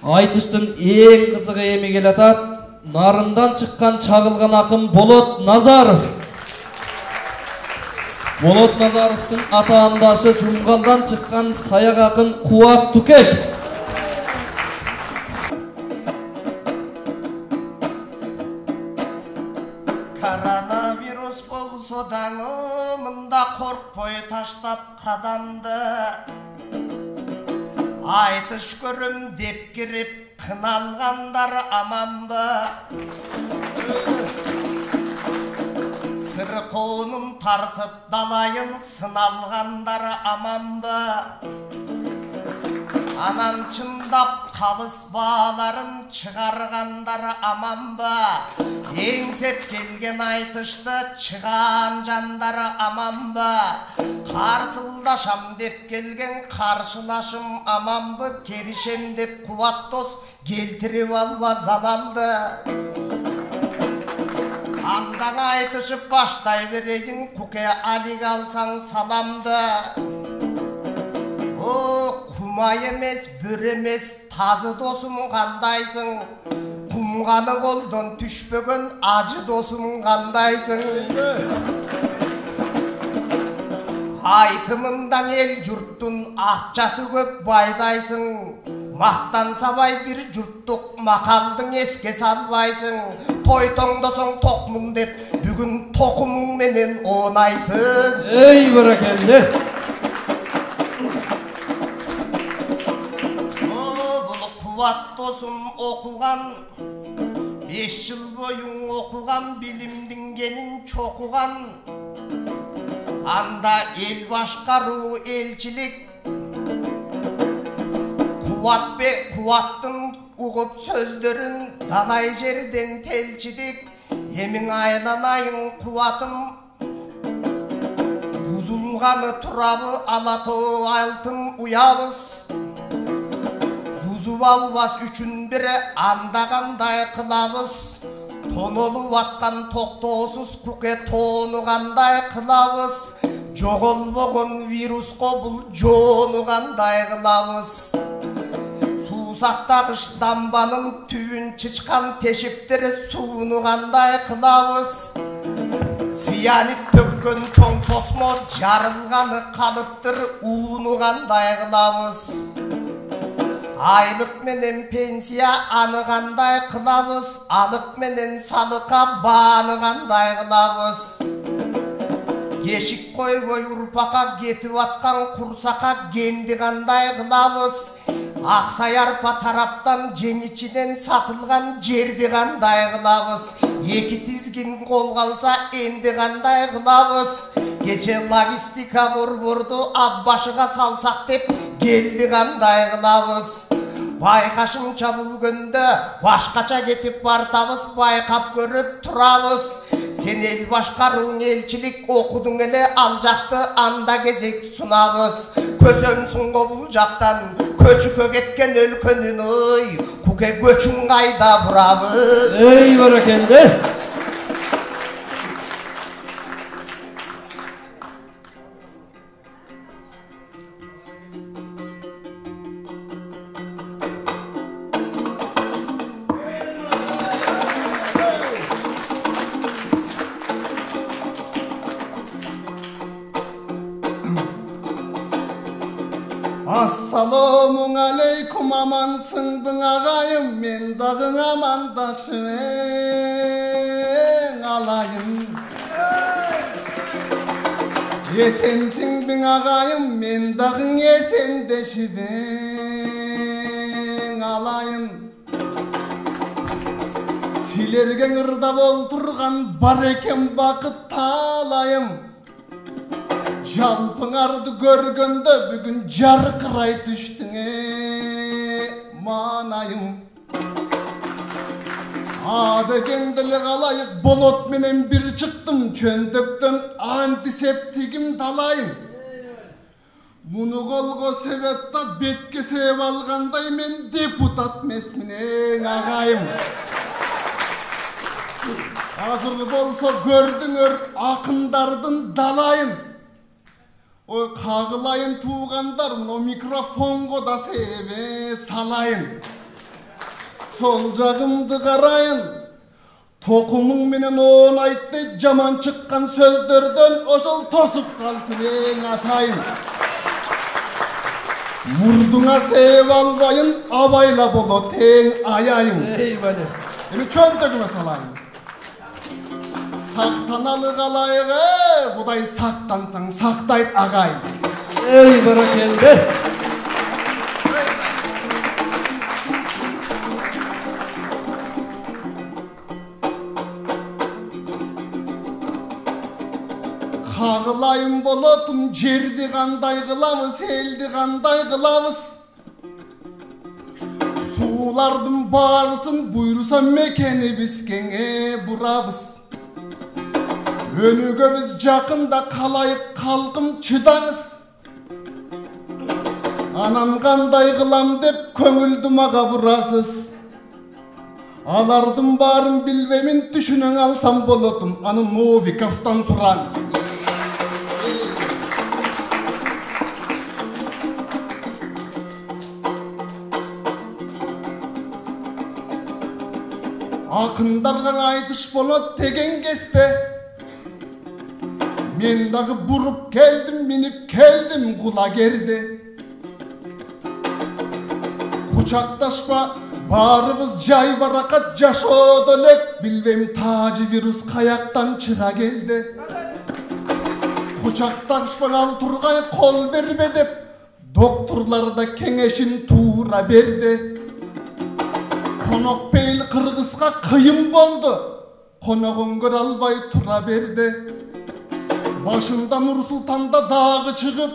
Айтыштын эң кызыгы эми келатат. Нарындан чыккан чагылган акын Болот Назаров. Болот Назаровдун атаандашы Жумгалдан чыккан саяк акын Кубат Тукешев. Коронавирус болсо даңы мында коркпой таштап кадамды. Айтыш көрүм деп кирип кыналгандар аманбы. Сыркоонун тартып далайын сыналгандар аманбы. Анан чындап калыс бааларын чыгаргандар аманбы. Эңсеп келген айтышты чыган жандар аманбы. Карсылдашам деп келген каршылашым аманбы. Керишем деп кубат дос келтирип алба залалды. Андан айтышып баштай берейин, Куке Алиге алсаң саламды. Кумай эмес, бүр эмес, тазы досум кандайсың? Кумганы колдон түшпөгөн ажы досум кандайсың? Айтымындан ел журттун акчасы көп байдайсың. Мактан сабай бир журттук макалдың эске салбайсың. Той тоңдосоң токмун деп, бүгүн токумуң менен оонайсың. Эй, баракелде. Кубат досум окуган, 5 жыл боюң окуган, билимдин кенин чокуган. Анда эл башкаруу, элчилик. Кубаттын угуп сөздөрүн далай жерден телчидик. Эмиң айланайын Кубатым, бузулганы турабы Алатоо алтын уябыз. Бузуп албас үчүн бире андагандай кылабыз. Тонолуп аткан токтоосуз Куке тоону кандай кылабыз. Жоголбогон вируско бул жоону кандай кылабыз. Суусактагыч дамбанын түбүн чычкан тешиптер сууну кандай кылабыз. Сиянит төккөн чоң тосмо жарылганы калыптыр, ууну кандай кылабыз. Айлык менен пенсия аны кандай кылабыз. Алык менен салыкка бааны кандай кылабыз. Кешик койбой урпакка кетип аткан курсакка кенди кандай кылабыз. Аксай арпа тараптан жеңичинен сатылган жерди кандай кылабыз. Эки тизгин колго алса энди кандай кылабыз. Кече логистика борборду ат башыга салсак деп келди кандай кылабыз. Байкашымча бүлгөндө башкача кетип бартабыз, байкап көрүп турабыз. Сен эл башкарууң, элчилик окудуң эле, ал жакты анда кезек сунабыз. Көсөмсүң го бул жактан көчүккө кеткен өлкөнүн, ой, Куке көчүң кайда бурабыз. Эй, баракелде. Assalamu aleykum, amansın agayım, men dagın amandашым alayım. Esensin bin agayım, men dagın esendeşim alayım. Silerge ırda olturgan bar eken bakıt talayım. Жалпыңарды көргөндө бүгүн жаркырай түштүң манайым. Адегендиле калайык болот менен бир чыктым, чөндөктөн антисептигим талайын. Муну колго себетта бетке сеп алгандай мен депутат эмесмин агайым. Азыр болсо көрдүңөр акындардын далайын. Ой, кагылайын туугандар, мына микрофонго да себе салайын. Sol jagımdı qarayın. Tokumung menen on aytты jaman çıkkan sözlerden oşol tosup kalsın eң atayın. Murduna sevip albayın, abayla bolot eң ayayın. Eyvallah. Emi çöntögüme salayın. Saktanalı kalayığı, Kuday saktansan saktayt agayın. Ey barakelde. Kağılayın bolotum, jerdi kanday kılamız, eldi kanday kılamız. Sulardın bağırsın, buyursa mekeni biz kenge burabız. Önügöbüz jakında kalayık kalkım çıdamız. Anam kanday kılam dep köngüldü maga burasız. Alardım barın bilbemin düşünen alsam bolotum, anı Novikov'tan suranız. Akındargan aytış bolot tegen keste. Men dagı burup geldim, minip geldim kula gerdi. Kucaktaşma barыбыз jay barakat jaşodolek, bilbem tacı virüs kayaktan çıra geldi. Kucaktaşma al turgay kol berbe dep, doktorlar da kengeşin tuğra berdi. Konok beyli Kırgızga kıyım boldu. Konoğun gör albay tura berdi. Başında Nur Sultan'da dağı çıkıp,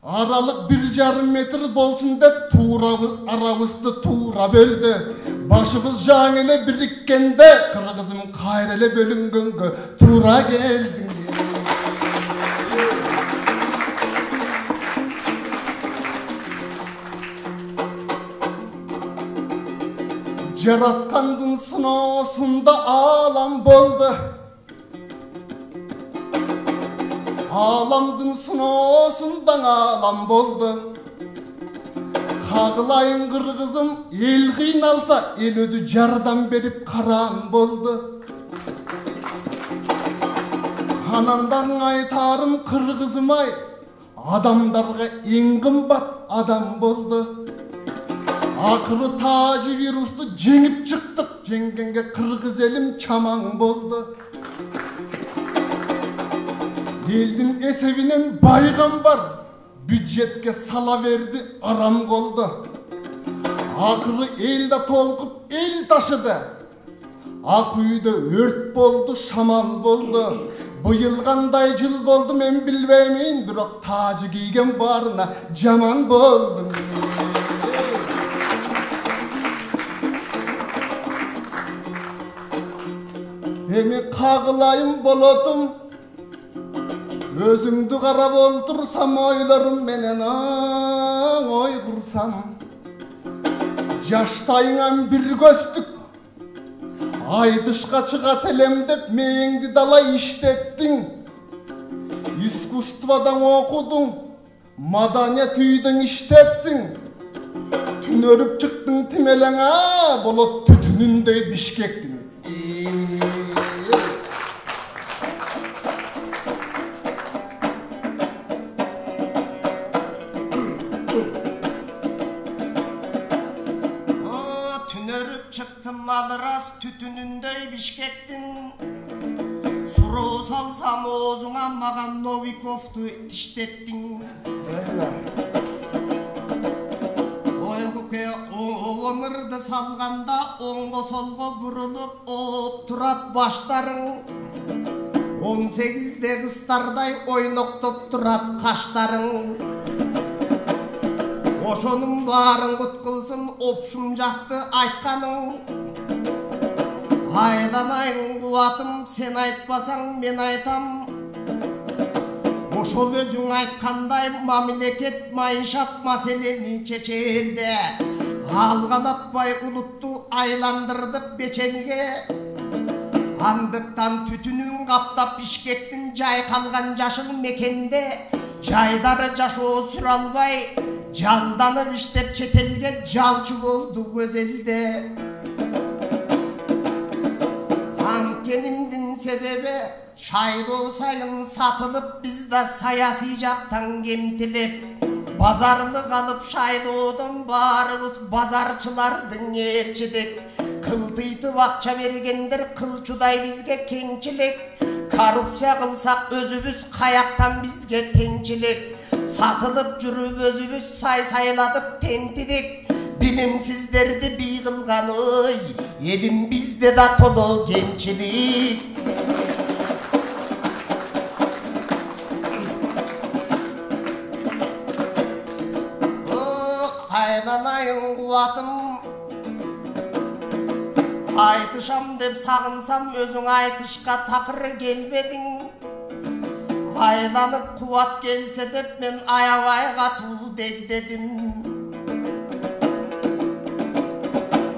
aralık 1,5 metre bolsun dep arabızdı tuğra böldü. Başımız janele birikkende, Kırgızım kayrele bölüngöngö tuğra geldin. Jaratkandın sınosunda ağlam boldu. Ağlamdın sınosundan ağlam boldu. Kağılayın Kırgızım, el kıynalsa el özü jardan berip karan boldu. Anandan aytarım Kırgızım ay, adamdarga eң kımbat adam boldu. Akırı tacı virüsü jengip çıktık, jengenge Kırgız elim çaman boldu. Eldin esevinen baygan var, büdjetke sala verdi, aram koldu. Akırı elde tolkup el taşıdı. Ak uyda ört boldu, şamal boldu. Bıyıl kanday jıl boldu men bilbeymin, biroq tacı giygen barına jaman boldum. Emi kağılayım bolotum, özüңdü qarap oltursam oylarım menen oy kursam. Jaştayıngam bir göstük, aydışka çıgat elem dep meğeңdi dalay iştettin. Искусстводан okudun, madaniyet üydün iştepsin. Tün örüp çıktın timeleňe, bolot tütünündey Bişkektin. Malıras tütünündey Bişkektin. Suru salsam oğzuna magan Novikov'tu tiştettin. Oykuke oğunırdı salganda, oңgo solgo burulup oturat başların. 18'de kızlarday oynoktop turat kaşların. Oşonun barın kutkılsın opşum jaktı aytkanın. Aylanayın kuvatım, sen aytpasaң men aytam. Oşol özüň aytkanday mamleket maişat maseleni çeçelde. Algalatpay uluttu aylandırdık beçelge. Andыкtan tütünün kaptap Bişkektin jay kalgan jaşıl mekende. Jaydары жашоо сүрө албай, жалданып иштеп четелге жалчы болду көз элде. дегенімдің себебі шайлау сайын сатылып bizde siyasi жақтан кемтілеп базарлық алып шайлаудың барыбыз базарчылардың ерчідік кылтыйтып ақша бергендер кылчудай бізге кеңчілік коррупция қылсақ өзібіз қаяқтан бізге теңчілік сатылып жүріп өзібіз сайладық тентідік білімсіздерді бий қылған ой елім бізде да толы кемчілік Қайнанайын қуатым айтышам деп сағынсам өзің айтышқа тақыр келбедің айланып қуат келсе деп мен аябайға ту дедім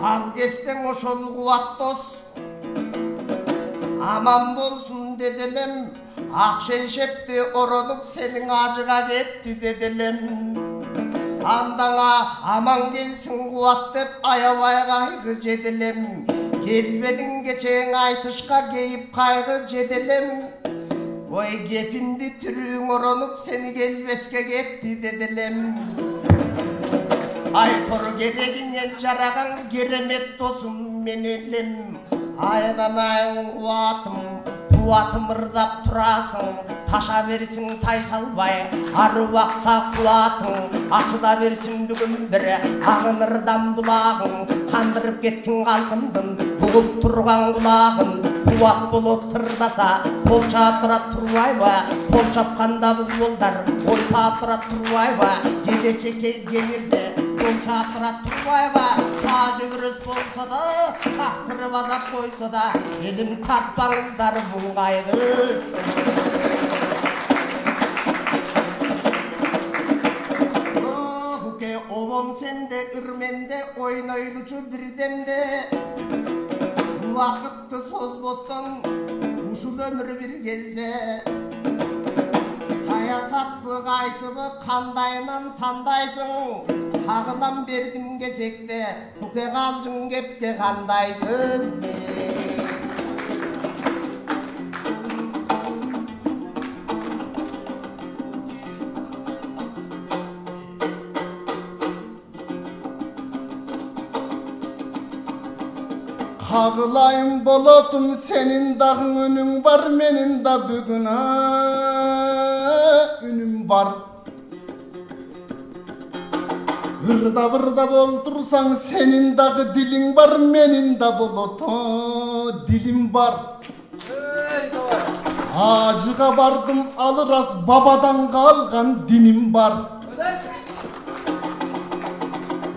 ал кестен ошол қуат дос аман болсын деделем ақша шепті оронып сенің ажыға кетті деделем Андаңа аман келсін қуат деп аябай қайғы жеделем келбедің кечең айтышқа кейіп қайғы жеделем ой кепінді түрің оронып сені келбеске кетті деделем ай тұр керегінен жараған керемет досым мен елем айналайын қуатым ырдап тұрасың таша берсің тай салбай аруақта қуатың ашыла берсің бүгін бірі ағынырдан бұлағың қандырып кеткен қалқындың бұғып тұрған құлағын қуат болып тырнаса қол шаптырап тұрмай ба қол шапқанда бұл жолдар ойпап тұрап тұрмай ба кедечеке кемірді қол шаптырап тұрмай ба тажы күрес болса да тақтырып азап қойса да елім тартпаңыздар бұл қайғы Obon sende ırmende oynaylıcı bir demde Vakitti söz bostan uşul ömür bir gelse Sayasat bu qaysı bu kandayынан tandaysın Hağınan berdim gezekte Huke kalcın kepke kandaysın Қағылайын болотым сенің дағың үнің бар менің да бүгін үнім бар Ырдап олтырсаң сенің дағы дилің бар менің да болото дилім бар Ажыға бардым алырас бабадан қалған динім бар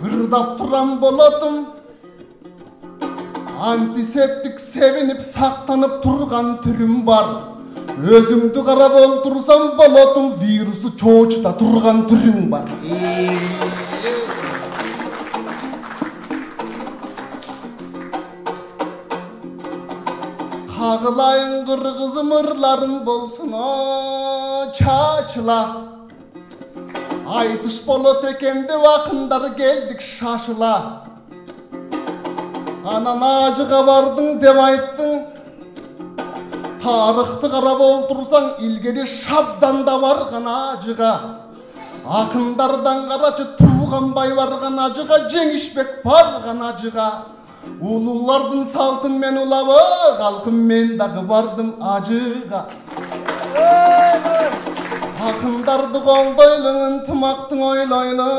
Ырдап тұрам болотым Антисептик sevinip сақтанып тұрған түрім бар Өзімді қарап олтырсам болотым вирусты чоочута тұрған түрім бар Қағылайын қырғызым ырларың болсын чачыла Айтыш болот екенде вақындар келдік шашыла Анан ажыға бардың деп айттың Тарықты қарап олтырсаң илгери шабданда барған ажыға Ақындардан қарачы туғанбай барған ажыға Жеңішбек барған ажыға Улулардың салтын мен улабы қалқым мен дағы бардым ажыға Ақындарды қолдойлы ынтымақтың ойлойлы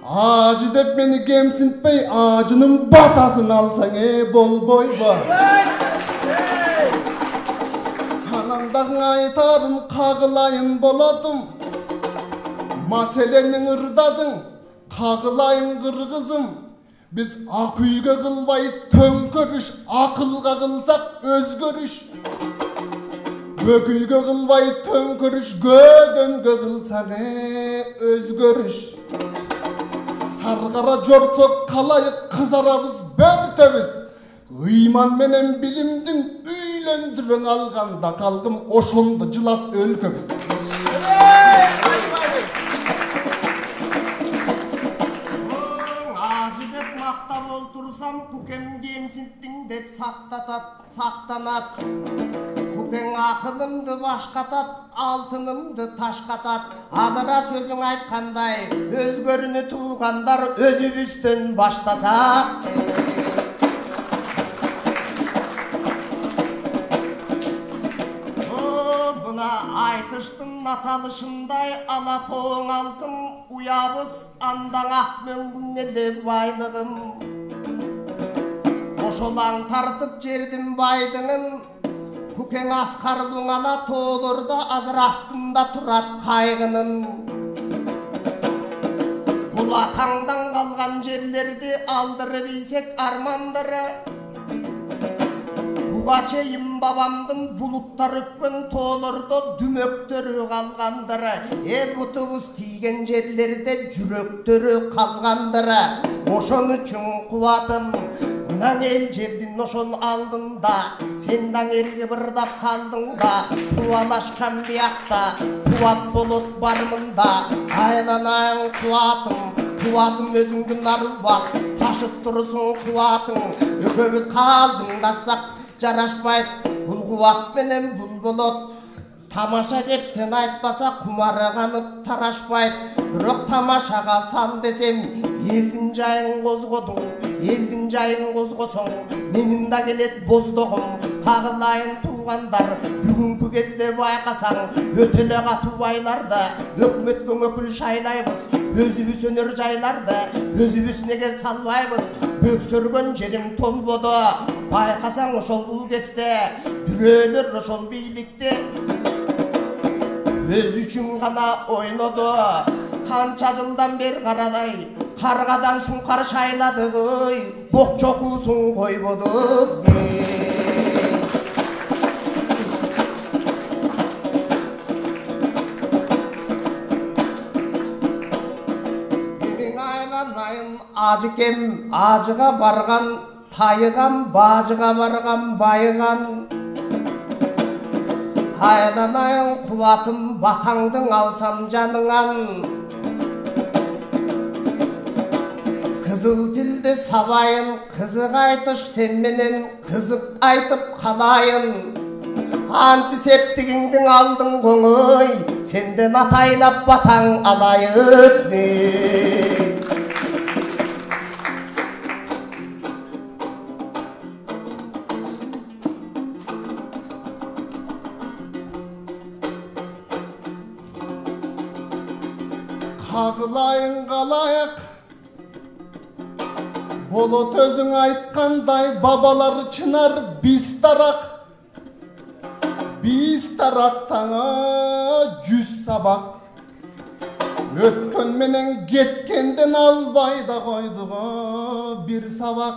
Acı деп meni кемсінтпей, acının батасын алсаң болбой ба. Анандағың айтарым, қағылайын болотым. Маселенің ырдадың, қағылайын қырғызым. Biz ақ үйге қылбай төңкөріш, ақылға қылсақ өзгөріш. Бөгүйге қылбай төңкөріш, гөдөнге қылсақ өзгөріш. Сарғара жорсок қалайық қызарабыз бөртөбіз. Ыйман менен билимдин үйлөндүрөң алганда калдым ошондо жылап өлкөбүз. Ажы деп мактап олтурсам көкем кемсинттиң деп сактанат. Көкең акылымды башкатат, алтынымды ташкатат. Алыра сөзүң айткандай, өзгөрүнү туугандар өзүбүздөн баштасак. Айтыштың аталышындай алатоң алтын уябыз андаң ақ мөңгүнеле байлығым. Ошолаң тартып жердім байдыңын, көкең асқарлың ала тоолорда азыр астында турат кайгынын. Бул атаңдан калган жерлерди алдырып ийсек армандары, буга чейин бабамдын булуттар өпкөн тоолордо дүмөктөрү калгандыры, бутубуз тийген жерлерде жүрөктөрү калгандыры. Ошон үчүн кубатым, мына эл жердин ошол алдында, сен даң элге бырдап калдың да, кубалашкан биякта, кубат болот бар мында. Айланайын кубатым өзүңдүн арубак, ташып турсуң кубатың, экөөбүз калжыңдашсак жарашпайт. Бул кубат менен бул болот, тамаша кептен айтпаса кумары канып тарашпайт. Бирок тамашага сал десем, элдин жайын козгодуң, элдин жайын козгосоң, менин да келет боздогум. Тагылайын туугандар, бүгүнкү кезде байкасаң, өтө эле катуу байларды өкмөткө өкүл шайлайбыз. Өзүбүз өнөр жайларды өзүбүз неге салбайбыз? Бөксөргөн жерим толбоду. Байкасаң ошол бул кезде бирөөлөр ошол бийликти өз үчүн гана ойноду. Канча жылдан бери карадай каргадан шуңкар шайладык, бокчо куусун койбодук. Ажыкем ажыга барган, тайыган бажыга барган байыган. Айланайын кубатым, батаңдың алсам жаныңан. Кызыл тилди сабайын, кызык айтыш сен менен кызык айтып калайын. Антисептигиңдин алдың коңой, сенден атайлап батаң алайын. Кагылайын калайык, болот өзүң айткандай, бабалар чынар биз тарактаңа 100 сабак. Өткөн менен кеткенден албай да койдуго бир сабак.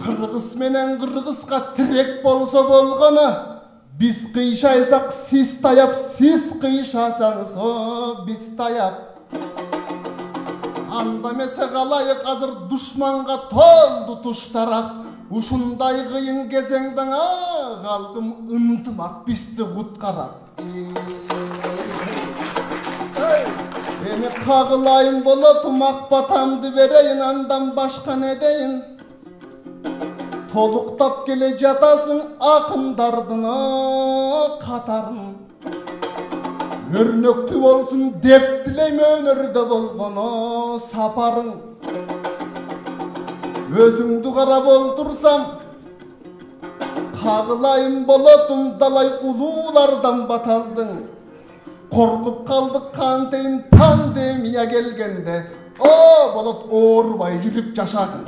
Кыргыз менен кыргызга тирек болсо болгону, biz кыйшайсак сиз таяп, сиз кыйшасаңыз биз таяп. Анда эмесе калайык, азыр душманга толду туштарак. Ушундай кыйын кезеңден калдым ынтымак бизди куткарат. Эми кагылайын болот, макбатамды берейин, андан башка не дейин? Толуктап келе жатасың акындардын катарын. Өрнөктүү болсун деп тилейм өнөрдө болгоно сапарың. Өзүңдү карап олтурсам, кагылайын болотум, далай улуулардан баталдың. Коркуп калдык кантейин пандемия келгенде, болот оорубай жүрүп жашагын.